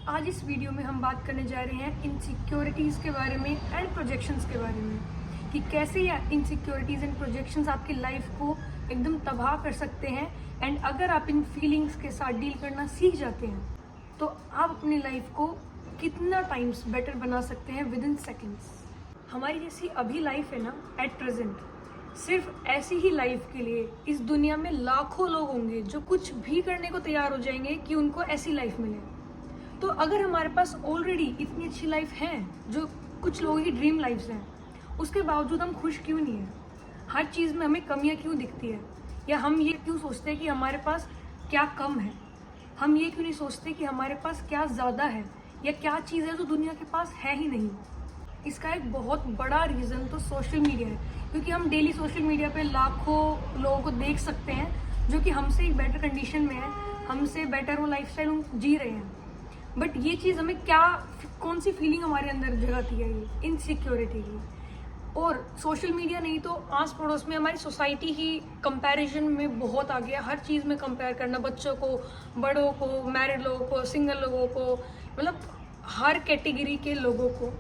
आज इस वीडियो में हम बात करने जा रहे हैं इनसिक्योरिटीज़ के बारे में एंड प्रोजेक्शंस के बारे में कि कैसे ये इनसिक्योरिटीज़ एंड प्रोजेक्शंस आपकी लाइफ को एकदम तबाह कर सकते हैं। एंड अगर आप इन फीलिंग्स के साथ डील करना सीख जाते हैं तो आप अपनी लाइफ को कितना टाइम्स बेटर बना सकते हैं विद इन सेकेंड्स। हमारी जैसी अभी लाइफ है ना एट प्रेजेंट, सिर्फ ऐसी ही लाइफ के लिए इस दुनिया में लाखों लोग होंगे जो कुछ भी करने को तैयार हो जाएंगे कि उनको ऐसी लाइफ मिले। तो अगर हमारे पास ऑलरेडी इतनी अच्छी लाइफ है जो कुछ लोगों की ड्रीम लाइफ्स हैं, उसके बावजूद हम खुश क्यों नहीं हैं? हर चीज़ में हमें कमियां क्यों दिखती है? या हम ये क्यों सोचते हैं कि हमारे पास क्या कम है? हम ये क्यों नहीं सोचते कि हमारे पास क्या ज़्यादा है या क्या चीज़ है जो दुनिया के पास है ही नहीं? इसका एक बहुत बड़ा रीज़न तो सोशल मीडिया है, क्योंकि हम डेली सोशल मीडिया पे लाखों लोगों को देख सकते हैं जो कि हमसे एक बेटर कंडीशन में है, हमसे बेटर वो लाइफस्टाइल जी रहे हैं। बट ये चीज़ हमें कौन सी फीलिंग हमारे अंदर जगाती है? ये इनसिक्योरिटी की। और सोशल मीडिया नहीं तो आस पड़ोस में हमारी सोसाइटी ही कंपैरिजन में बहुत आ गया। हर चीज़ में कंपेयर करना, बच्चों को, बड़ों को, मैरिड लोगों को, सिंगल लोगों को, मतलब हर कैटेगरी के लोगों को।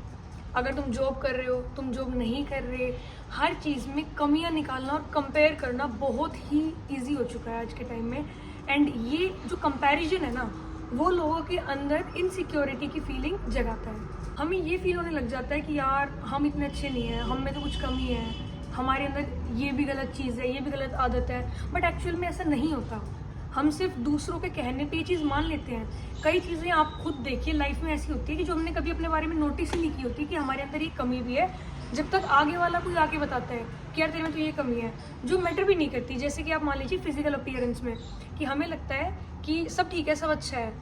अगर तुम जॉब कर रहे हो, तुम जॉब नहीं कर रहे, हर चीज़ में कमियां निकालना और कंपेयर करना बहुत ही ईजी हो चुका है आज के टाइम में। एंड ये जो कंपैरिजन है ना, वो लोगों के अंदर इनसिक्योरिटी की फीलिंग जगाता है। हमें ये फील होने लग जाता है कि यार हम इतने अच्छे नहीं हैं, हम में तो कुछ कमी है, हमारे अंदर ये भी गलत चीज़ है, ये भी गलत आदत है। बट एक्चुअल में ऐसा नहीं होता। हम सिर्फ दूसरों के कहने पे ये चीज़ मान लेते हैं। कई चीज़ें आप खुद देखिए लाइफ में ऐसी होती है कि जो हमने कभी अपने बारे में नोटिस ही नहीं की होती कि हमारे अंदर ये कमी भी है, जब तक आगे वाला कोई आके बताता है कि यार तेरे में तो ये कमी है, जो मैटर भी नहीं करती। जैसे कि आप मान लीजिए फिजिकल अपीयरेंस में, कि हमें लगता है कि सब ठीक है, सब अच्छा है।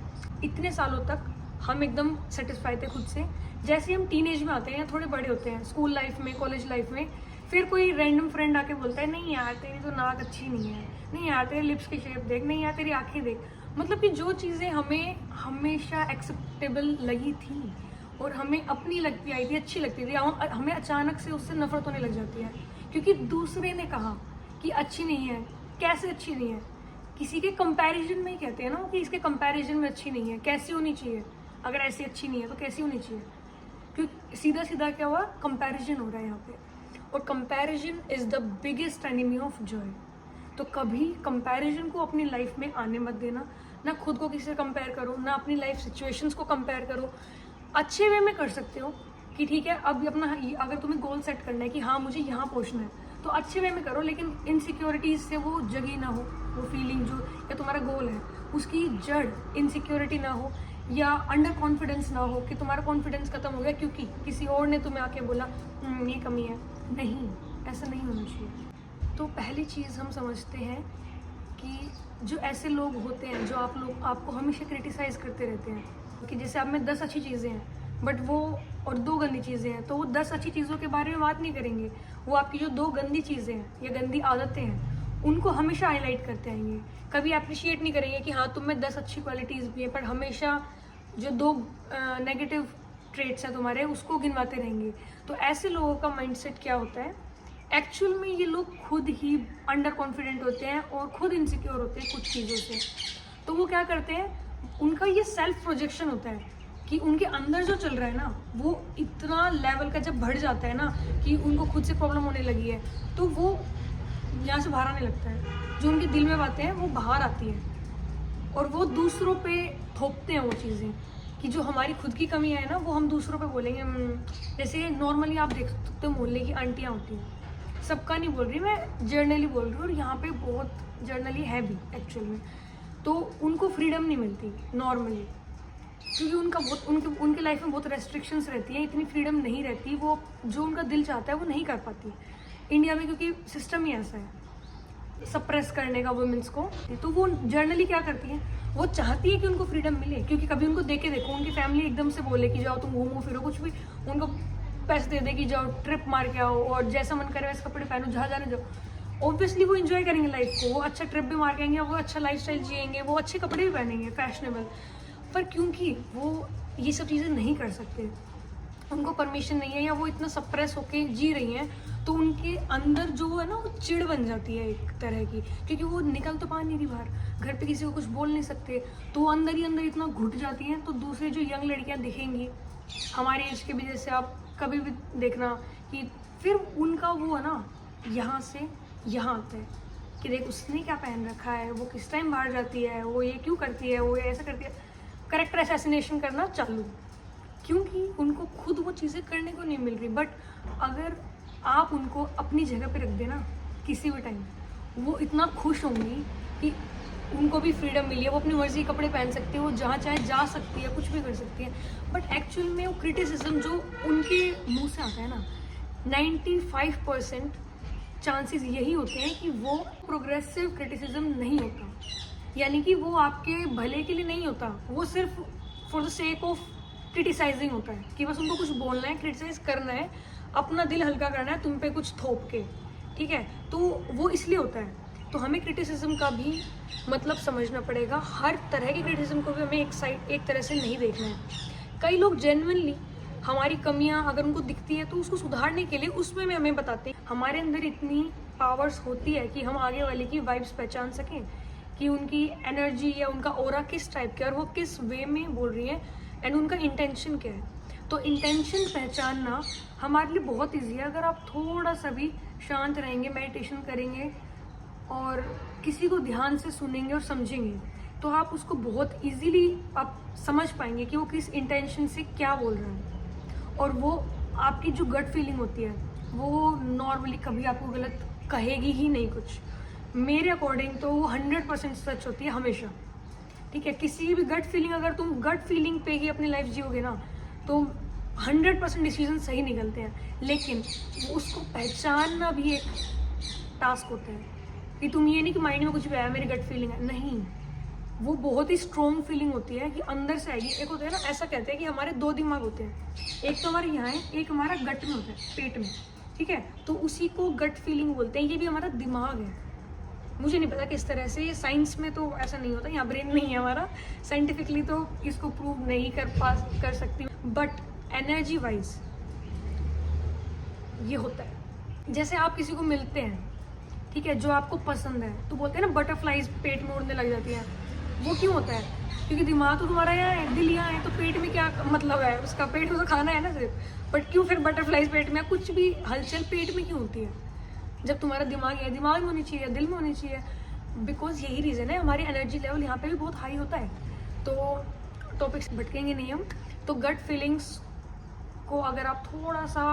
इतने सालों तक हम एकदम सेटिस्फाई थे खुद से। जैसे हम टीनेज में आते हैं या थोड़े बड़े होते हैं, स्कूल लाइफ में, कॉलेज लाइफ में, फिर कोई रैंडम फ्रेंड आके बोलता है नहीं यार तेरी तो नाक अच्छी नहीं है, नहीं यार तेरे लिप्स की शेप देख, नहीं यार तेरी आंखें देख। मतलब कि जो चीज़ें हमें हमेशा एक्सेप्टेबल लगी थी और हमें अपनी लगती आई थी, अच्छी लगती थी, हमें अचानक से उससे नफरत होने लग जाती है क्योंकि दूसरे ने कहा कि अच्छी नहीं है। कैसे अच्छी नहीं है? किसी के कंपैरिजन में ही कहते हैं ना कि इसके कंपैरिजन में अच्छी नहीं है, कैसी होनी चाहिए? अगर ऐसी अच्छी नहीं है तो कैसी होनी चाहिए? क्योंकि सीधा सीधा क्या हुआ, कंपैरिजन हो रहा है यहाँ पे। और comparison is the biggest enemy of Joy. तो कभी कंपैरिजन को अपनी लाइफ में आने मत देना। ना खुद को किसी से कंपेयर करो, ना अपनी लाइफ सिचुएशंस को कंपेयर करो। अच्छे वे में कर सकते हो कि ठीक है, अब अपना अगर तुम्हें गोल सेट करना है कि हाँ मुझे यहाँ पहुँचना है, तो अच्छे वे में करो, लेकिन इनसिक्योरिटीज से वो जगी ना हो, वो फीलिंग जो या तुम्हारा गोल है उसकी जड़ इनसिक्योरिटी ना हो, या अंडर कॉन्फिडेंस ना हो कि तुम्हारा कॉन्फिडेंस खत्म हो गया क्योंकि किसी और ने तुम्हें आके बोला ये कमी है। नहीं, ऐसा नहीं होना चाहिए। तो पहली चीज़ हम समझते हैं कि जो ऐसे लोग होते हैं जो आपको हमेशा क्रिटिसाइज करते रहते हैं कि जैसे आप में 10 अच्छी चीज़ें हैं बट वो और 2 गंदी चीज़ें हैं, तो वो 10 अच्छी चीज़ों के बारे में बात नहीं करेंगे, वो आपकी जो 2 गंदी चीज़ें हैं या गंदी आदतें हैं उनको हमेशा हाईलाइट करते आएंगे। कभी अप्रिशिएट नहीं करेंगे कि हाँ तुम में 10 अच्छी क्वालिटीज़ भी हैं, पर हमेशा जो 2 नेगेटिव ट्रेट्स हैं तुम्हारे उसको गिनवाते रहेंगे। तो ऐसे लोगों का माइंडसेट क्या होता है, एक्चुअल में ये लोग खुद ही अंडर कॉन्फिडेंट होते हैं और खुद इनसिक्योर होते हैं कुछ चीज़ों से। तो वो क्या करते हैं, उनका ये सेल्फ प्रोजेक्शन होता है कि उनके अंदर जो चल रहा है ना वो इतना लेवल का जब बढ़ जाता है ना कि उनको खुद से प्रॉब्लम होने लगी है, तो वो यहाँ से बाहर आने लगता है। जो उनके दिल में बातें हैं वो बाहर आती हैं और वो दूसरों पे थोपते हैं वो चीज़ें कि जो हमारी खुद की कमी है ना वो हम दूसरों पे बोलेंगे। जैसे नॉर्मली आप देख सकते हो मोहल्ले की आंटियाँ होती हैं, सबका नहीं बोल रही मैं, जर्नली बोल रही हूँ, और यहाँ पे बहुत जर्नली है भी एक्चुअल में। तो उनको फ्रीडम नहीं मिलती नॉर्मली, क्योंकि उनके लाइफ में बहुत रेस्ट्रिक्शंस रहती हैं, इतनी फ्रीडम नहीं रहती, वो जो उनका दिल चाहता है वो नहीं कर पाती इंडिया में, क्योंकि सिस्टम ही ऐसा है सप्रेस करने का वुमेन्स को। तो वो जर्नली क्या करती हैं, वो चाहती है कि उनको फ्रीडम मिले, क्योंकि कभी उनको देखे देखो उनकी फैमिली एकदम से बोले कि जाओ तुम घूमो फिरो, कुछ भी उनको पैसे दे दे कि जाओ ट्रिप मार के आओ और जैसा मन करे वैसे कपड़े पहनो, जहाँ जाने जाओ। ऑब्वियसली वो इन्जॉय करेंगे लाइफ को, वो अच्छा ट्रिप भी मार के आएंगे, वो अच्छा लाइफस्टाइल जिएंगे, वो अच्छे कपड़े भी पहनेंगे फैशनेबल। पर क्योंकि वो ये सब चीज़ें नहीं कर सकते, उनको परमिशन नहीं है या वो इतना सप्रेस होके जी रही हैं, तो उनके अंदर जो है ना वो चिढ़ बन जाती है एक तरह की, क्योंकि वो निकल तो पा नहीं रही बाहर, घर पे किसी को कुछ बोल नहीं सकते, तो वो अंदर ही अंदर इतना घुट जाती हैं। तो दूसरे जो यंग लड़कियां दिखेंगी हमारे एज के भी, जैसे आप कभी भी देखना कि फिर उनका वो है ना यहाँ से यहाँ आता है कि देख उसने क्या पहन रखा है, वो किस टाइम बाहर जाती है, वो ये क्यों करती है, वो ये ऐसा करती है, करेक्टर असैसिनेशन करना चालू, क्योंकि उनको खुद वो चीज़ें करने को नहीं मिल रही। बट अगर आप उनको अपनी जगह पे रख देना किसी भी टाइम, वो इतना खुश होंगी कि उनको भी फ्रीडम मिली है, वो अपनी मर्जी कपड़े पहन सकती है, वो जहाँ चाहे जा सकती है, कुछ भी कर सकती है। बट एक्चुअल में वो क्रिटिसिज्म जो उनके मुंह से आता है ना, 95% चांसेस यही होते हैं कि वो प्रोग्रेसिव क्रिटिसिज्म नहीं होता, यानी कि वो आपके भले के लिए नहीं होता, वो सिर्फ for the sake of criticising होता है कि बस उनको कुछ बोलना है, क्रिटिसाइज करना है, अपना दिल हल्का करना है तुम पे कुछ थोप के, ठीक है। तो वो इसलिए होता है। तो हमें क्रिटिसिज्म का भी मतलब समझना पड़ेगा, हर तरह की क्रिटिसिज्म को भी हमें एक तरह से नहीं देखना है। कई लोग जेन्युइनली हमारी कमियां अगर उनको दिखती है तो उसको सुधारने के लिए उसमें में हमें बताते हैं। हमारे अंदर इतनी पावर्स होती है कि हम आगे वाले की वाइब्स पहचान सकें कि उनकी एनर्जी या उनका ऑरा किस टाइप का है और वो किस वे में बोल रही है एंड उनका इंटेंशन क्या है। तो इंटेंशन पहचानना हमारे लिए बहुत ईजी है। अगर आप थोड़ा सा भी शांत रहेंगे, मेडिटेशन करेंगे और किसी को ध्यान से सुनेंगे और समझेंगे, तो आप उसको बहुत इजीली आप समझ पाएंगे कि वो किस इंटेंशन से क्या बोल रहे हैं। और वो आपकी जो गट फीलिंग होती है वो नॉर्मली कभी आपको गलत कहेगी ही नहीं कुछ। मेरे अकॉर्डिंग तो वो 100% सच होती है हमेशा, ठीक है। किसी भी गट फीलिंग, अगर तुम गट फीलिंग पे ही अपनी लाइफ जियोगे ना तो 100% डिसीजन सही निकलते हैं। लेकिन उसको पहचानना भी एक टास्क होता है कि तुम ये नहीं कि माइंड में कुछ भी आया मेरी गट फीलिंग है, नहीं, वो बहुत ही स्ट्रॉन्ग फीलिंग होती है कि अंदर से आएगी। एक होता है ना, ऐसा कहते हैं कि हमारे 2 दिमाग होते हैं, एक तो हमारे यहाँ है, एक हमारा गट में होता है, पेट में, ठीक है। तो उसी को गट फीलिंग बोलते हैं, ये भी हमारा दिमाग है। मुझे नहीं पता किस तरह से, साइंस में तो ऐसा नहीं होता, यहाँ ब्रेन नहीं है हमारा, साइंटिफिकली तो इसको प्रूव नहीं कर सकती, बट एनर्जी वाइज ये होता है। जैसे आप किसी को मिलते हैं, ठीक है, जो आपको पसंद है, तो बोलते हैं ना बटरफ्लाइज पेट में उड़ने लग जाती हैं। वो क्यों होता है? क्योंकि दिमाग तो तुम्हारा यहाँ है, दिल यहाँ है, तो पेट में क्या मतलब है उसका, पेट में तो खाना है ना सिर्फ। बट क्यों फिर बटरफ्लाइज पेट में, कुछ भी हलचल पेट में क्यों होती है? जब तुम्हारा दिमाग है, दिमाग में होनी चाहिए, दिल में होनी चाहिए। बिकॉज यही रीज़न है, हमारी एनर्जी लेवल यहाँ पे भी बहुत हाई होता है। तो टॉपिक्स भटकेंगे नहीं हम। तो गट फीलिंग्स को अगर आप थोड़ा सा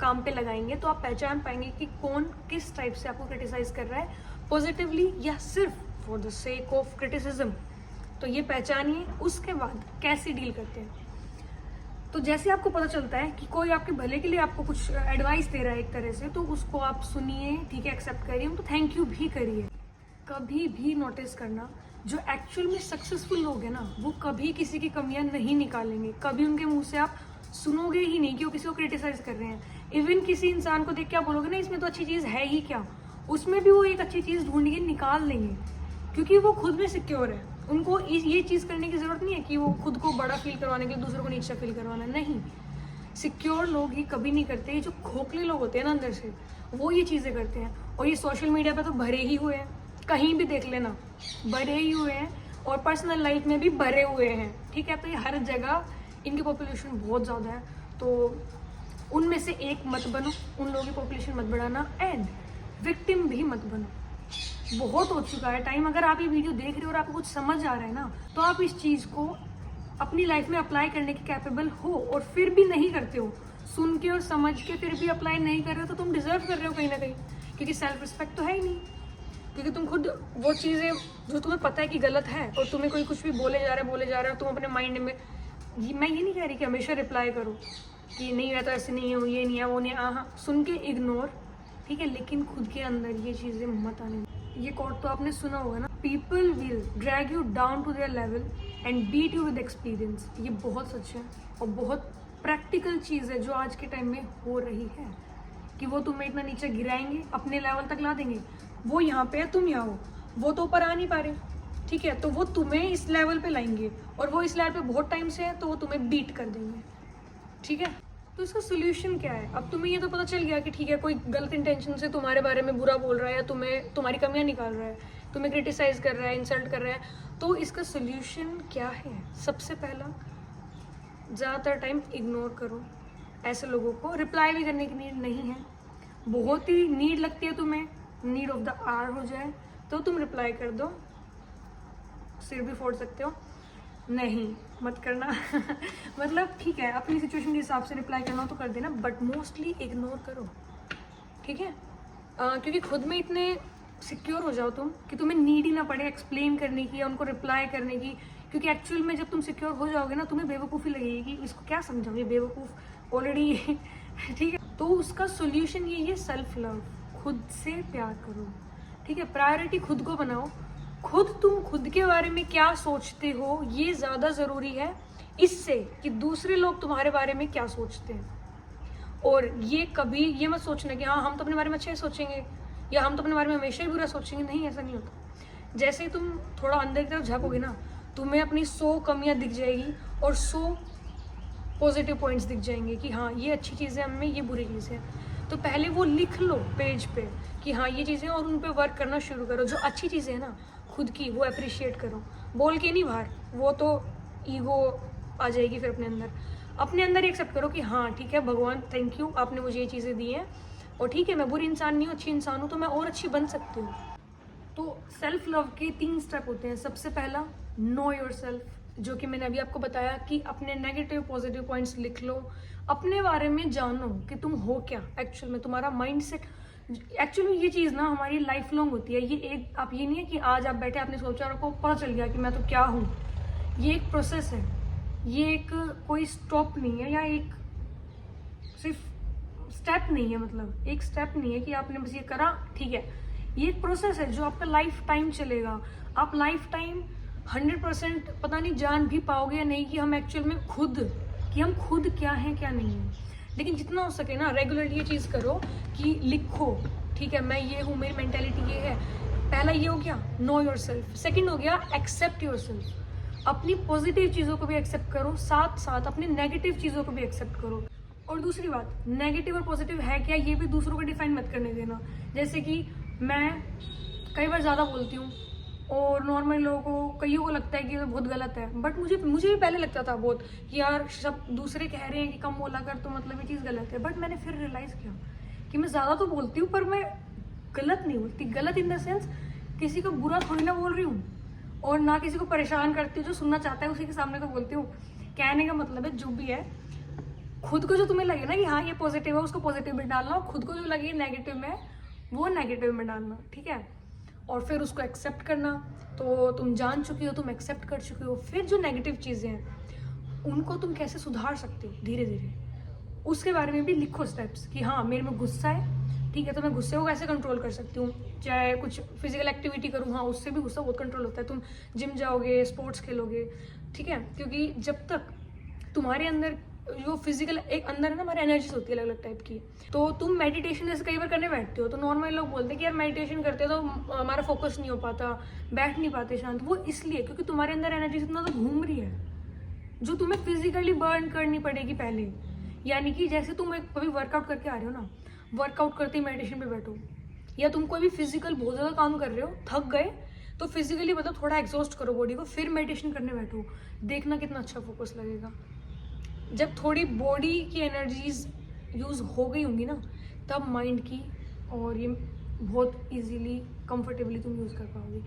काम पे लगाएंगे तो आप पहचान पाएंगे कि कौन किस टाइप से आपको क्रिटिसाइज कर रहा है, पॉजिटिवली या सिर्फ for the sake of criticism. तो ये पहचानिए, उसके बाद कैसे डील करते हैं। तो जैसे आपको पता चलता है कि कोई आपके भले के लिए आपको कुछ एडवाइस दे रहा है एक तरह से, तो उसको आप सुनिए, ठीक है, एक्सेप्ट करिए, तो थैंक यू भी करिए। कभी भी नोटिस करना, जो एक्चुअल में सक्सेसफुल लोग हैं ना, वो कभी किसी की कमियां नहीं निकालेंगे। कभी उनके मुंह से आप सुनोगे ही नहीं कि वो किसी को क्रिटिसाइज कर रहे हैं। इवन किसी इंसान को देख के आप बोलोगे ना इसमें तो अच्छी चीज़ है ही क्या, उसमें भी वो एक अच्छी चीज़ ढूंढ के निकाल लेंगे, क्योंकि वो खुद में सिक्योर है। उनको ये चीज़ करने की ज़रूरत नहीं है कि वो खुद को बड़ा फील करवाने के लिए दूसरों को नीचा फील करवाना, नहीं। सिक्योर लोग ही कभी नहीं करते। ये जो खोखले लोग होते हैं ना अंदर से, वो ये चीज़ें करते हैं। और ये सोशल मीडिया पे तो भरे ही हुए हैं, कहीं भी देख लेना भरे ही हुए हैं, और पर्सनल लाइफ में भी भरे हुए हैं, ठीक है। तो ये हर जगह इनकी पॉपुलेशन बहुत ज़्यादा है, तो उनमें से एक मत बनो, उन लोगों की पॉपुलेशन मत बढ़ाना, एंड विक्टिम भी मत बनो। बहुत हो चुका है टाइम। अगर आप ये वीडियो देख रहे हो और आपको कुछ समझ आ रहा है ना, तो आप इस चीज़ को अपनी लाइफ में अप्लाई करने के कैपेबल हो, और फिर भी नहीं करते हो, सुन के और समझ के फिर भी अप्लाई नहीं कर रहे हो, तो तुम डिजर्व कर रहे हो कहीं ना कहीं, क्योंकि सेल्फ रिस्पेक्ट तो है ही नहीं। क्योंकि तुम खुद वो चीज़ें जो तुम्हें पता है कि गलत है और तुम्हें कोई कुछ भी बोले जा रहा है, तुम अपने माइंड में, मैं ये नहीं कह रही कि हमेशा रिप्लाई करो कि नहीं है तो ऐसे नहीं है, ये नहीं है, वो नहीं है, हाँ, सुन के इग्नोर, ठीक है, लेकिन खुद के अंदर ये चीज़ें मत आने। ये कोट तो आपने सुना होगा ना, people will drag you down to their level and beat you with experience. ये बहुत सच है और बहुत प्रैक्टिकल चीज़ है जो आज के टाइम में हो रही है, कि वो तुम्हें इतना नीचे गिराएंगे, अपने लेवल तक ला देंगे। वो यहाँ पे है, तुम यहाँ हो, वो तो ऊपर आ नहीं पा रहे, ठीक है, तो वो तुम्हें इस लेवल पे लाएंगे, और वो इस लेवल पे बहुत टाइम से है, तो वो तुम्हें बीट कर देंगे, ठीक है। तो इसका सोल्यूशन क्या है? अब तुम्हें ये तो पता चल गया कि ठीक है, कोई गलत इंटेंशन से तुम्हारे बारे में बुरा बोल रहा है या तुम्हें तुम्हारी कमियां निकाल रहा है, तुम्हें क्रिटिसाइज कर रहा है, इंसल्ट कर रहा है, तो इसका सोल्यूशन क्या है? सबसे पहला, ज़्यादातर टाइम इग्नोर करो ऐसे लोगों को। रिप्लाई भी करने की नीड नहीं है, बहुत ही नीड लगती है तुम्हें, नीड ऑफ द आवर हो जाए तो तुम रिप्लाई कर दो, सिर भी फोड़ सकते हो, नहीं मत करना मतलब ठीक है, अपनी सिचुएशन के हिसाब से रिप्लाई करना हो तो कर देना, बट मोस्टली इग्नोर करो, ठीक है? क्योंकि खुद में इतने सिक्योर हो जाओ तुम कि तुम्हें नीड ही ना पड़े एक्सप्लेन करने की या उनको रिप्लाई करने की, क्योंकि एक्चुअल में जब तुम सिक्योर हो जाओगे ना, तुम्हें बेवकूफ़ी लगेगी कि इसको क्या समझाऊँ, ये बेवकूफ़ ऑलरेडी ठीक है? तो उसका सोल्यूशन ये सेल्फ लव, खुद से प्यार करो, ठीक है? प्रायोरिटी खुद को बनाओ, तुम खुद के बारे में क्या सोचते हो ये ज़्यादा ज़रूरी है इससे कि दूसरे लोग तुम्हारे बारे में क्या सोचते हैं। और ये कभी ये मत सोचना कि हाँ हम तो अपने बारे में अच्छा ही सोचेंगे या हम तो अपने बारे में हमेशा ही बुरा सोचेंगे, नहीं, ऐसा नहीं होता। जैसे ही तुम थोड़ा अंदर की तरफ झाँकोगे ना, तुम्हें अपनी 100 कमियाँ दिख जाएगी और 100 पॉजिटिव पॉइंट्स दिख जाएंगे कि हाँ ये अच्छी चीज़ है हमें, ये बुरी चीज़ है। तो पहले वो लिख लो पेज पे कि हाँ ये चीज़ें, और उन पे वर्क करना शुरू करो। जो अच्छी चीज़ें हैं ना खुद की, वो अप्रिशिएट करो, बोल के नहीं बाहर, वो तो ईगो आ जाएगी फिर अपने अंदर एक्सेप्ट करो कि हाँ ठीक है भगवान थैंक यू, आपने मुझे ये चीज़ें दी हैं, और ठीक है मैं बुरी इंसान नहीं हूँ, अच्छी इंसान हूँ, तो मैं और अच्छी बन सकती हूँ। तो सेल्फ लव के 3 स्टेप होते हैं। सबसे पहला, नो योर सेल्फ, जो कि मैंने अभी आपको बताया कि अपने नेगेटिव पॉजिटिव पॉइंट्स लिख लो, अपने बारे में जानो कि तुम हो क्या एक्चुअल में, तुम्हारा माइंड सेट। एक्चुअली ये चीज़ ना हमारी लाइफ लॉन्ग होती है, ये एक आप ये नहीं है कि आज आप बैठे आपने सोचा और आपको पता चल गया कि मैं तो क्या हूँ। ये एक प्रोसेस है, ये एक कोई स्टॉप नहीं है या एक सिर्फ स्टेप नहीं है, मतलब एक स्टेप नहीं है कि आपने बस ये करा ठीक है। ये एक प्रोसेस है जो आपका लाइफ टाइम चलेगा। आप लाइफ टाइम 100% पता नहीं जान भी पाओगे या नहीं कि हम एक्चुअल में हम खुद क्या हैं क्या नहीं है। लेकिन जितना हो सके ना रेगुलरली ये चीज़ करो कि लिखो, ठीक है मैं ये हूँ, मेरी मेंटेलिटी ये है। पहला ये हो गया नो योर सेल्फ। सेकेंड हो गया एक्सेप्ट योर सेल्फ, अपनी पॉजिटिव चीज़ों को भी एक्सेप्ट करो, साथ साथ अपनी नेगेटिव चीज़ों को भी एक्सेप्ट करो। और दूसरी बात, नेगेटिव और पॉजिटिव है क्या ये भी दूसरों को डिफाइन मत करने देना। जैसे कि मैं कई बार ज़्यादा बोलती हूँ और नॉर्मल लोगों को कईयों को लगता है कि ये बहुत गलत है, बट मुझे भी पहले लगता था बहुत कि यार सब दूसरे कह रहे हैं कि कम बोला कर, तो मतलब ये चीज़ गलत है। बट मैंने फिर रियलाइज़ किया कि मैं ज़्यादा तो बोलती हूँ पर मैं गलत नहीं बोलती। गलत इन द सेंस किसी को बुरा थोड़ी ना बोल रही हूँ, और ना किसी को परेशान करती हूँ, जो सुनना चाहता है उसी के सामने तो बोलती हूँ। कहने का मतलब है जो भी है, खुद को जो तुम्हें लगे ना कि हाँ ये पॉजिटिव है उसको पॉजिटिव में डालना, और खुद को जो लगे नेगेटिव में वो नेगेटिव में डालना, ठीक है? और फिर उसको एक्सेप्ट करना। तो तुम जान चुकी हो, तुम एक्सेप्ट कर चुकी हो, फिर जो नेगेटिव चीज़ें हैं उनको तुम कैसे सुधार सकते हो धीरे धीरे, उसके बारे में भी लिखो स्टेप्स कि हाँ मेरे में गुस्सा है, ठीक है तो मैं गुस्से को कैसे कंट्रोल कर सकती हूँ। चाहे कुछ फिजिकल एक्टिविटी करूँ, हाँ उससे भी गुस्सा बहुत कंट्रोल होता है। तुम जिम जाओगे, स्पोर्ट्स खेलोगे, ठीक है, क्योंकि जब तक तुम्हारे अंदर जो फिजिकल एक अंदर है ना, हमारी एनर्जीज होती है अलग अलग टाइप की। तो तुम मेडिटेशन जैसे कई बार करने बैठते हो तो नॉर्मल लोग बोलते हैं कि यार मेडिटेशन करते हो तो हमारा फोकस नहीं हो पाता, बैठ नहीं पाते शांत। वो इसलिए क्योंकि तुम्हारे अंदर एनर्जी इतना तो घूम रही है जो तुम्हें फिजिकली बर्न करनी पड़ेगी पहले। यानी कि जैसे तुम एक कभी वर्कआउट करके आ रहे हो ना, वर्कआउट करते ही मेडिटेशन पे बैठो, या तुम कोई भी फिजिकल बहुत ज़्यादा काम कर रहे हो, थक गए तो फिजिकली मतलब थोड़ा एग्जॉस्ट करो बॉडी को, फिर मेडिटेशन करने बैठो, देखना कितना अच्छा फोकस लगेगा। जब थोड़ी बॉडी की एनर्जीज यूज़ हो गई होंगी ना, तब माइंड की और ये बहुत इजीली कंफर्टेबली तुम यूज़ कर पाओगे।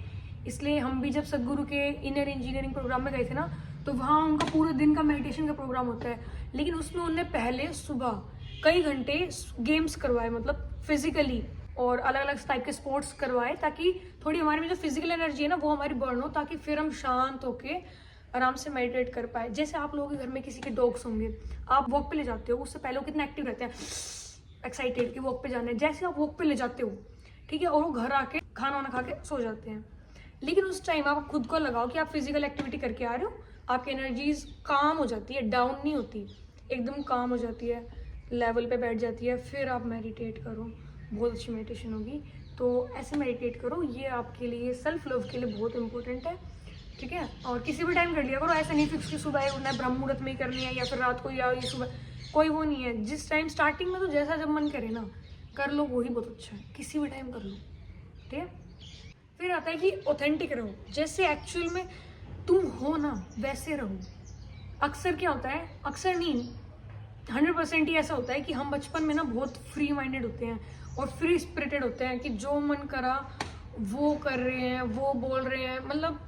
इसलिए हम भी जब सदगुरु के इनर इंजीनियरिंग प्रोग्राम में गए थे ना, तो वहाँ उनका पूरे दिन का मेडिटेशन का प्रोग्राम होता है, लेकिन उसमें उन्होंने पहले सुबह कई घंटे गेम्स करवाए, मतलब फिजिकली, और अलग अलग टाइप के स्पोर्ट्स करवाए, ताकि थोड़ी हमारे में जो फिजिकल एनर्जी है ना वो हमारी बर्न हो, ताकि फिर हम शांत होके आराम से मेडिटेट कर पाए। जैसे आप लोगों के घर में किसी के डॉग्स होंगे, आप वॉक पे ले जाते हो, उससे पहले वो कितना एक्टिव रहते हैं, एक्साइटेड कि वॉक पे जाना है। जैसे आप वॉक पे ले जाते हो, ठीक है, और वो घर आके खाना वाना खा के सो जाते हैं, लेकिन उस टाइम आप खुद को लगाओ कि आप फिजिकल एक्टिविटी करके आ रहे हो, आपकी एनर्जीज काम हो जाती है, डाउन नहीं होती, एकदम काम हो जाती है, लेवल पे बैठ जाती है। फिर आप मेडिटेट करो, बहुत अच्छी मेडिटेशन होगी। तो ऐसे मेडिटेट करो, ये आपके लिए सेल्फ लव के लिए बहुत इंपॉर्टेंट है। ठीक है। और किसी भी टाइम कर लिया करो, ऐसा नहीं फिक्स कि सुबह उठना है, ब्रह्म मुहूर्त में ही करनी है या फिर रात को या ये सुबह, कोई वो नहीं है। जिस टाइम स्टार्टिंग में तो जैसा जब मन करे ना कर लो, वही बहुत अच्छा है, किसी भी टाइम कर लो, ठीक है। फिर आता है कि ऑथेंटिक रहो, जैसे एक्चुअल में तुम हो ना वैसे रहो। अक्सर क्या होता है, अक्सर नहीं 100% ही ऐसा होता है कि हम बचपन में ना बहुत फ्री माइंडेड होते हैं और फ्री स्पिरिटेड होते हैं कि जो मन करा वो कर रहे हैं, वो बोल रहे हैं, मतलब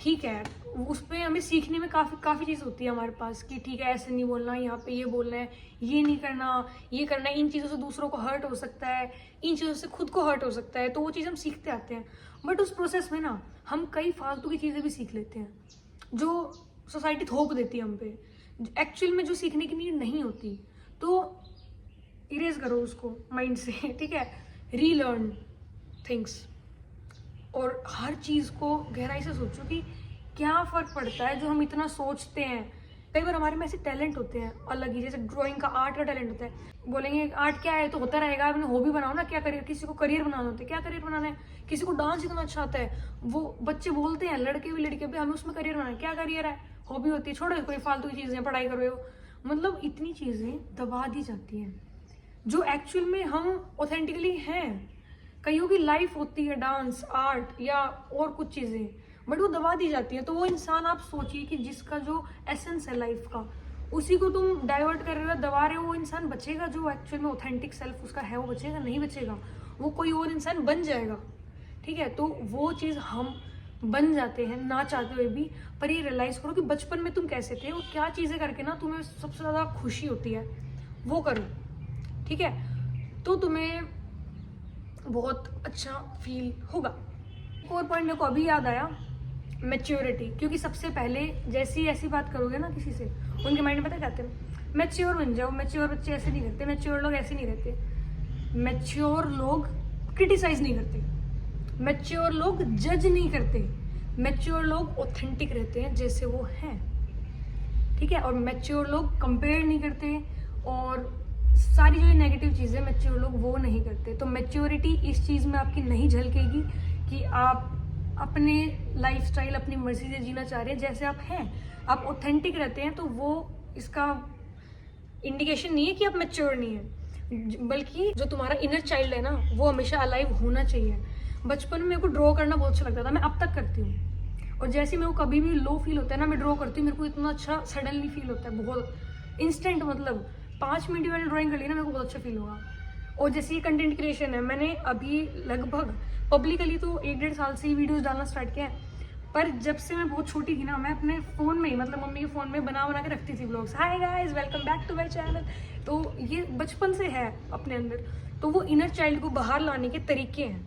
ठीक है, उसमें हमें सीखने में काफ़ी चीज़ होती है हमारे पास कि ठीक है ऐसे नहीं बोलना, यहाँ पे ये बोलना है, ये नहीं करना, ये करना है, इन चीज़ों से दूसरों को हर्ट हो सकता है, इन चीज़ों से खुद को हर्ट हो सकता है, तो वो चीज़ हम सीखते आते हैं। बट उस प्रोसेस में ना हम कई फालतू की चीज़ें भी सीख लेते हैं जो सोसाइटी थोप देती है हम पे, एक्चुअल में जो सीखने की नीड नहीं होती। तो इरेज करो उसको माइंड से, ठीक है, रीलर्न थिंग्स, और हर चीज़ को गहराई से सोचो कि क्या फ़र्क पड़ता है जो हम इतना सोचते हैं। कई बार हमारे में ऐसे टैलेंट होते हैं अलग ही, जैसे ड्राइंग का, आर्ट का टैलेंट होता है, बोलेंगे आर्ट क्या है तो होता रहेगा, अपने हॉबी बनाओ ना, क्या करियर, किसी को करियर बनाना होता है, क्या करियर बनाना है, किसी को डांस इतना अच्छा आता है, वो बच्चे बोलते हैं लड़के भी लड़के भी हमें उसमें करियर बनाना है, क्या करियर है, हॉबी होती है, छोड़ो कोई फालतू की चीज़ें, पढ़ाई करो, मतलब इतनी चीज़ें दबा दी जाती हैं जो एक्चुअल में हम ऑथेंटिकली हैं। कईयों की लाइफ होती है डांस, आर्ट या और कुछ चीज़ें, बट वो दबा दी जाती है। तो वो इंसान, आप सोचिए कि जिसका जो एसेंस है लाइफ का, उसी को तुम डाइवर्ट कर रहे हो, दबा रहे हो, वो इंसान बचेगा जो एक्चुअल में ऑथेंटिक सेल्फ उसका है, वो बचेगा नहीं बचेगा, वो कोई और इंसान बन जाएगा, ठीक है। तो वो चीज़ हम बन जाते हैं ना चाहते हुए भी। पर ये रियलाइज़ करो कि बचपन में तुम कैसे थे और क्या चीज़ें करके ना तुम्हें सबसे ज़्यादा खुशी होती है, वो करो, ठीक है, तो तुम्हें बहुत अच्छा फील होगा। एक और पॉइंट मेरे को अभी याद आया, मैच्योरिटी, क्योंकि सबसे पहले जैसी ऐसी बात करोगे ना किसी से, उनके माइंड में पता क्या आते हैं, मैच्योर बन जाओ, मैच्योर बच्चे ऐसे नहीं करते, मैच्योर लोग ऐसे नहीं रहते, मैच्योर लोग क्रिटिसाइज नहीं करते, मैच्योर लोग जज नहीं करते, मैच्योर लोग ऑथेंटिक रहते हैं जैसे वो हैं, ठीक है। और मैच्योर लोग कंपेयर नहीं करते, और सारी जो नेगेटिव चीज़ें मैच्योर लोग वो नहीं करते। तो मैच्योरिटी इस चीज़ में आपकी नहीं झलकेगी कि आप अपने लाइफस्टाइल अपनी मर्जी से जीना चाह रहे हैं जैसे आप हैं, आप ऑथेंटिक रहते हैं, तो वो इसका इंडिकेशन नहीं है कि आप मैच्योर नहीं है, बल्कि जो तुम्हारा इनर चाइल्ड है ना वो हमेशा अलाइव होना चाहिए। बचपन में मेरे को ड्रॉ करना बहुत अच्छा लगता था, मैं अब तक करती हूँ, और जैसे मेरे को कभी भी लो फील होता है ना, मैं ड्रॉ करती हूँ, मेरे को इतना अच्छा सडनली फील होता है, बहुत इंस्टेंट, मतलब 5 मिनट मैंने ड्राइंग कर ली ना, मेरे को बहुत अच्छा फील होगा। और जैसे ये कंटेंट क्रिएशन है, मैंने अभी लगभग पब्लिकली तो 1-1.5 साल से ही वीडियोस डालना स्टार्ट किया है, पर जब से मैं बहुत छोटी थी ना, मैं अपने फ़ोन में ही, मतलब मम्मी के फ़ोन में बना के रखती थी vlogs, hi guys welcome back to my channel. तो ये बचपन से है अपने अंदर, तो वो इनर चाइल्ड को बाहर लाने के तरीके हैं।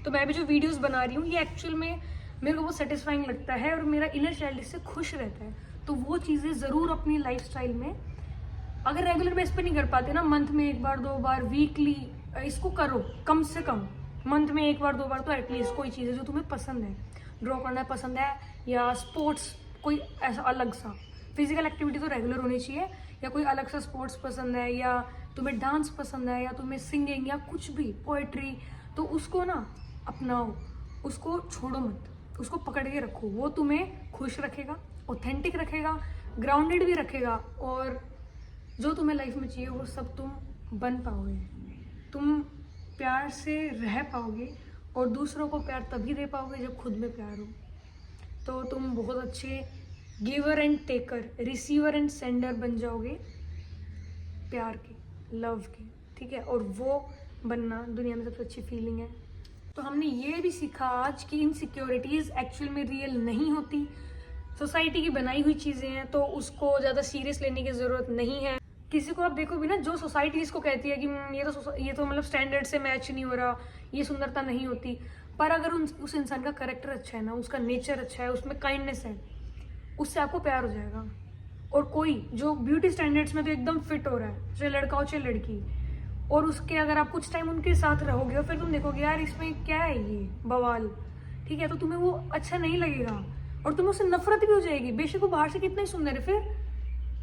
तो मैं भी जो वीडियोज़ बना रही हूँ, ये एक्चुअल में मेरे को बहुत सेटिस्फाइंग लगता है और मेरा इनर चाइल्ड इससे खुश रहता है। तो वो चीज़ें ज़रूर अपनी लाइफस्टाइल में, अगर रेगुलर बेस पे नहीं कर पाते ना, मंथ में 1 बार 2 बार, वीकली, इसको करो, कम से कम मंथ में 1 बार 2 बार तो एटलीस्ट कोई चीज़ है जो तुम्हें पसंद है, ड्रॉ करना पसंद है, या स्पोर्ट्स कोई ऐसा अलग सा, फिजिकल एक्टिविटी तो रेगुलर होनी चाहिए, या कोई अलग सा स्पोर्ट्स पसंद है, या तुम्हें डांस पसंद है, या तुम्हें सिंगिंग या कुछ भी, पोएट्री, तो उसको ना अपनाओ, उसको छोड़ो मत, उसको पकड़ के रखो, वो तुम्हें खुश रखेगा, ऑथेंटिक रखेगा, ग्राउंडेड भी रखेगा, और जो तुम्हें लाइफ में चाहिए वो सब तुम बन पाओगे, तुम प्यार से रह पाओगे, और दूसरों को प्यार तभी दे पाओगे जब खुद में प्यार हो। तो तुम बहुत अच्छे giver and taker, receiver and sender बन जाओगे प्यार के, लव के, ठीक है। और वो बनना दुनिया में सबसे अच्छी फीलिंग है। तो हमने ये भी सीखा आज कि इनसिक्योरिटीज़ एक्चुअल में रियल नहीं होती, सोसाइटी की बनाई हुई चीज़ें हैं, तो उसको ज़्यादा सीरियस लेने की ज़रूरत नहीं है। किसी को आप देखो भी ना, जो सोसाइटी इसको कहती है कि ये तो मतलब स्टैंडर्ड से मैच नहीं हो रहा, ये सुंदरता नहीं होती, पर अगर उस इंसान का कैरेक्टर अच्छा है ना, उसका नेचर अच्छा है, उसमें काइंडनेस है, उससे आपको प्यार हो जाएगा। और कोई जो ब्यूटी स्टैंडर्ड्स में तो एकदम फिट हो रहा है, चाहे लड़का हो चाहे लड़की, और उसके अगर आप कुछ टाइम उनके साथ रहोगे और फिर तुम देखोगे यार इसमें क्या है ये बवाल, ठीक है, तो तुम्हें वो अच्छा नहीं लगेगा और तुम्हें उससे नफरत भी हो जाएगी, बेशक वो बाहर से कितना ही सुंदर है फिर,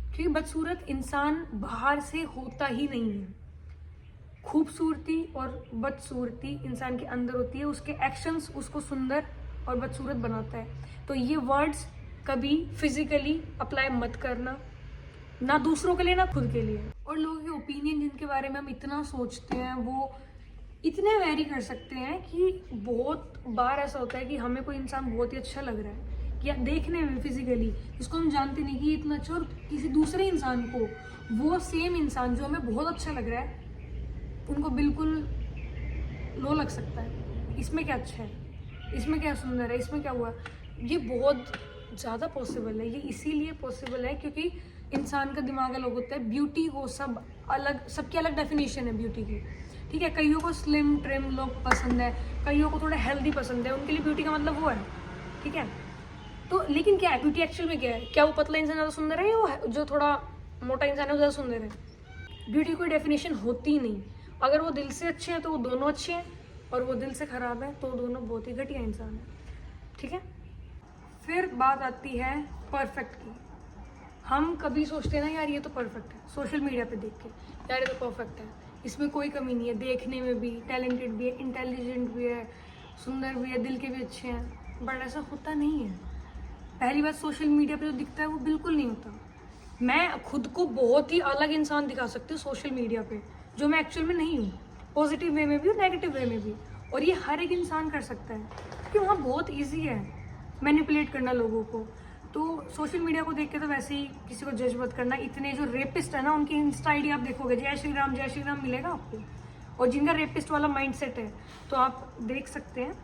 क्योंकि बदसूरत इंसान बाहर से होता ही नहीं है। खूबसूरती और बदसूरती इंसान के अंदर होती है, उसके एक्शंस उसको सुंदर और बदसूरत बनाता है। तो ये वर्ड्स कभी फिजिकली अप्लाई मत करना, ना दूसरों के लिए ना खुद के लिए। और लोगों के ओपिनियन जिनके बारे में हम इतना सोचते हैं वो इतने वेरी कर सकते हैं कि बहुत बार ऐसा होता है कि हमें कोई इंसान बहुत ही अच्छा लग रहा है या देखने में फिजिकली, इसको हम जानते नहीं कि ये इतना अच्छा, और किसी दूसरे इंसान को वो सेम इंसान जो हमें बहुत अच्छा लग रहा है उनको बिल्कुल लो लग सकता है। इसमें क्या अच्छा है, इसमें क्या सुंदर है, इसमें क्या हुआ। ये बहुत ज़्यादा पॉसिबल है। ये इसीलिए पॉसिबल है क्योंकि इंसान का दिमाग अलग होता है। ब्यूटी को सब अलग, सबकी अलग डेफिनेशन है ब्यूटी की, ठीक है। कईयों को स्लिम ट्रिम लुक पसंद है, कईयों को थोड़ा हेल्दी पसंद है, उनके लिए ब्यूटी का मतलब वो है, ठीक है। तो लेकिन क्या है ब्यूटी एक्चुअल में, क्या है, क्या वो पतला इंसान ज़्यादा सुंदर है या वो जो थोड़ा मोटा इंसान है वो ज़्यादा सुंदर है। ब्यूटी कोई डेफिनेशन होती ही नहीं। अगर वो दिल से अच्छे हैं तो वो दोनों अच्छे हैं, और वो दिल से ख़राब है तो दोनों बहुत ही घटिया इंसान है, ठीक है। फिर बात आती है परफेक्ट की। हम कभी सोचते हैं ना यार ये तो परफेक्ट है, सोशल मीडिया पे देख के यार ये तो परफेक्ट है, इसमें कोई कमी नहीं है, देखने में भी टैलेंटेड भी है, इंटेलिजेंट भी है, सुंदर भी है, दिल के भी अच्छे हैं। बट ऐसा होता नहीं है। पहली बात, सोशल मीडिया पे जो दिखता है वो बिल्कुल नहीं होता। मैं खुद को बहुत ही अलग इंसान दिखा सकती हूँ सोशल मीडिया पे, जो मैं एक्चुअल में नहीं हूँ, पॉजिटिव वे में भी और नेगेटिव वे में भी। और ये हर एक इंसान कर सकता है क्योंकि वहाँ बहुत ईजी है मैनिपुलेट करना लोगों को। तो सोशल मीडिया को देख के तो वैसे ही किसी को जज मत करना। इतने जो रेपिस्ट है ना उनकी इंस्टा आईडी आप देखोगे जय श्री राम मिलेगा आपको, और जिनका रेपिस्ट वाला माइंडसेट है तो आप देख सकते हैं।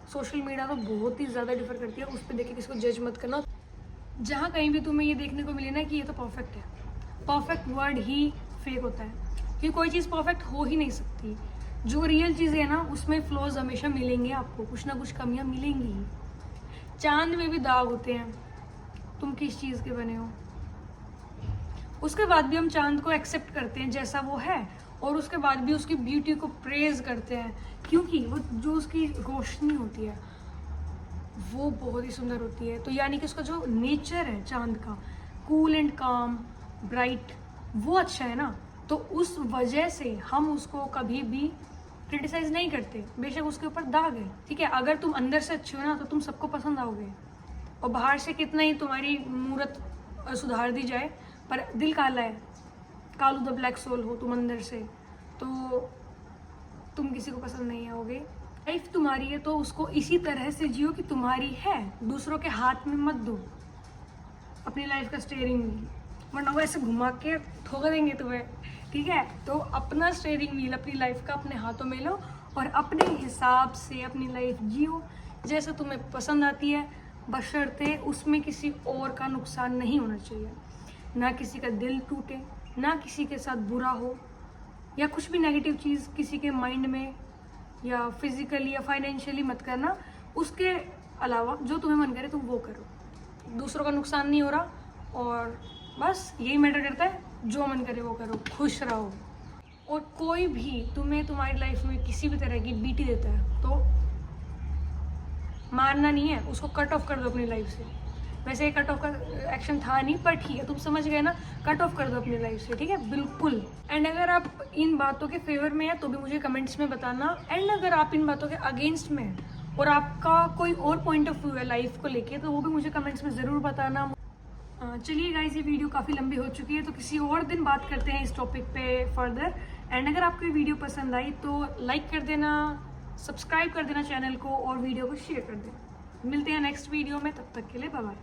सोशल मीडिया तो बहुत ही ज़्यादा डिफर करती है, उस पर देख के किसी को जज मत करना। जहाँ कहीं भी तुम्हें ये देखने को मिले ना कि ये तो परफेक्ट है, परफेक्ट वर्ड ही फेक होता है क्योंकि कोई चीज़ परफेक्ट हो ही नहीं सकती। जो रियल चीज़ है ना उसमें फ्लॉज हमेशा मिलेंगे आपको, कुछ ना कुछ कमियाँ मिलेंगी ही। चांद में भी दाग होते हैं, तुम किस चीज़ के बने हो। उसके बाद भी हम चांद को एक्सेप्ट करते हैं जैसा वो है, और उसके बाद भी उसकी ब्यूटी को प्रेज करते हैं क्योंकि वो जो उसकी रोशनी होती है वो बहुत ही सुंदर होती है। तो यानी कि उसका जो नेचर है चांद का, कूल एंड काम, ब्राइट, वो अच्छा है ना। तो उस वजह से हम उसको कभी भी क्रिटिसाइज नहीं करते, बेशक उसके ऊपर दाग है, ठीक है। अगर तुम अंदर से अच्छे हो ना तो तुम सबको पसंद आओगे, और बाहर से कितना ही तुम्हारी मूरत सुधार दी जाए पर दिल काला है, कालू द ब्लैक सोल हो तुम अंदर से, तो तुम किसी को पसंद नहीं आओगे। लाइफ तुम्हारी है तो उसको इसी तरह से जियो कि तुम्हारी है, दूसरों के हाथ में मत दो अपनी लाइफ का स्टीयरिंग व्हील, वरना वो ऐसे घुमा के ठोक देंगे तुम्हें, ठीक है। तो अपना स्टीयरिंग व्हील अपनी लाइफ का अपने हाथों में लो और अपने हिसाब से अपनी लाइफ जियो जैसे तुम्हें पसंद आती है, बशर्ते उसमें किसी और का नुकसान नहीं होना चाहिए, ना किसी का दिल टूटे, ना किसी के साथ बुरा हो, या कुछ भी नेगेटिव चीज़ किसी के माइंड में या फिजिकली या फाइनेंशियली मत करना। उसके अलावा जो तुम्हें मन करे तुम वो करो, दूसरों का नुकसान नहीं हो रहा, और बस यही मैटर करता है, जो मन करे वो करो, खुश रहो। और कोई भी तुम्हें तुम्हारी लाइफ में किसी भी तरह की बीटी देता है तो मारना नहीं है, उसको कट ऑफ कर दो अपनी लाइफ से। वैसे ये कट ऑफ का एक्शन था नहीं पर ठीक है, तुम समझ गए ना, कट ऑफ कर दो अपनी लाइफ से, ठीक है, बिल्कुल। एंड अगर आप इन बातों के फेवर में है तो भी मुझे कमेंट्स में बताना, एंड अगर आप इन बातों के अगेंस्ट में हैं और आपका कोई और पॉइंट ऑफ व्यू है लाइफ को लेके तो वो भी मुझे कमेंट्स में ज़रूर बताना। चलिए गाइस, ये वीडियो काफ़ी लंबी हो चुकी है तो किसी और दिन बात करते हैं इस टॉपिक पे फर्दर। एंड अगर आपको ये वीडियो पसंद आई तो लाइक कर देना, सब्सक्राइब कर देना चैनल को, और वीडियो को शेयर कर देना। मिलते हैं नेक्स्ट वीडियो में, तब तक के लिए बाय बाय।